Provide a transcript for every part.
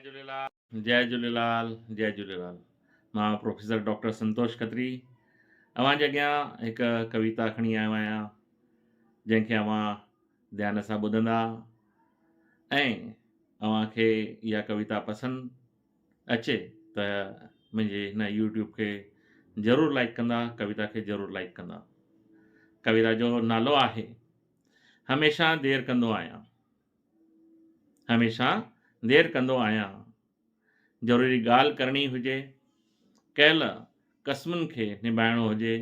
झूलेलाल जय झूलेलाल जय झूलेलाल। मां professor doctor संतोष खत्री अव्हां जे अॻियां हिकु कविता खणी आयो आहियां जंहिंखे अव्हां ध्यान सां ॿुधंदा ऐं अव्हांखे इहा कविता पसंदि अचे त मुंहिंजे हिन यूट्यूब खे ज़रूरु लाइक कंदा, कविता खे ज़रूरु लाइक कंदा। कविता जो नालो आहे हमेशह देरि कंदो आहियां। हमेशह देरि कंदो आहियां, ज़रूरी ॻाल्हि करणी हुजे, कयल क़स्मुनि खे निभाइणो हुजे,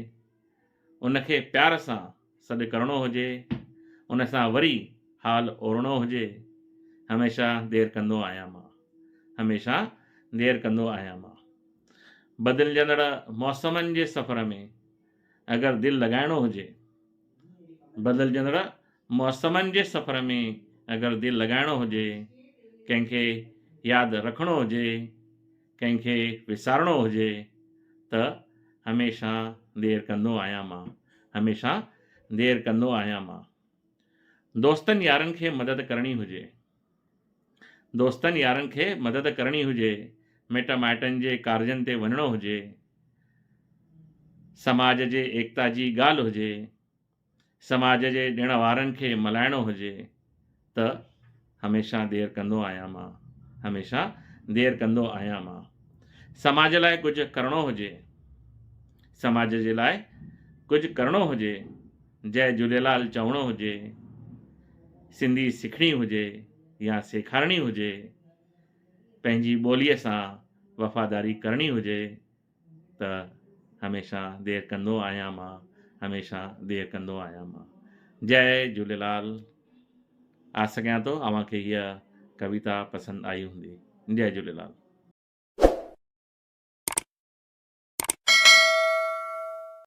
उनखे प्यार सां सॾु करिणो हुजे, उन सां वरी हाल ओरणो हुजे, हमेशह देरि कंदो आहियां मां। हमेशह देरि कंदो आहियां मां। बदिलजंदड़ मौसमनि जे सफ़र में अगरि दिलि लॻाइणो हुजे, बदिलजंदड़ मौसमनि जे सफ़र में अगरि दिलि लॻाइणो हुजे, कंहिंखे यादि रखिणो हुजे, कंहिंखे विसारणो हुजे त हमेशह देरि कंदो आहियां मां। हमेशह देरि कंदो आहियां मां। दोस्तनि यारनि खे मदद करणी हुजे, दोस्तनि यारनि खे मदद करणी हुजे, मिट माइटनि जे कारजनि ते वञिणो हुजे, समाज जे एकता जी ॻाल्हि हुजे, समाज जे ॾिण वारनि खे मल्हाइणो हुजे त हमेशह देरि कंदो आहियां मां। हमेशह देरि कंदो आहियां मां। समाज लाइ कुझु करिणो हुजे, समाज जे लाइ कुझु करिणो हुजे, जय झूलेलाल चवणो हुजे, सिंधी सिखणी हुजे या सेखारणी हुजे, पंहिंजी ॿोलीअ सां वफ़ादारी करणी हुजे त हमेशह देरि कंदो आहियां मां। हमेशह देरि कंदो आहियां मां। जय झूलेलाल। आस कयां थो अव्हांखे हीअ कविता पसंदि आई हूंदी। जय झूलेलाल।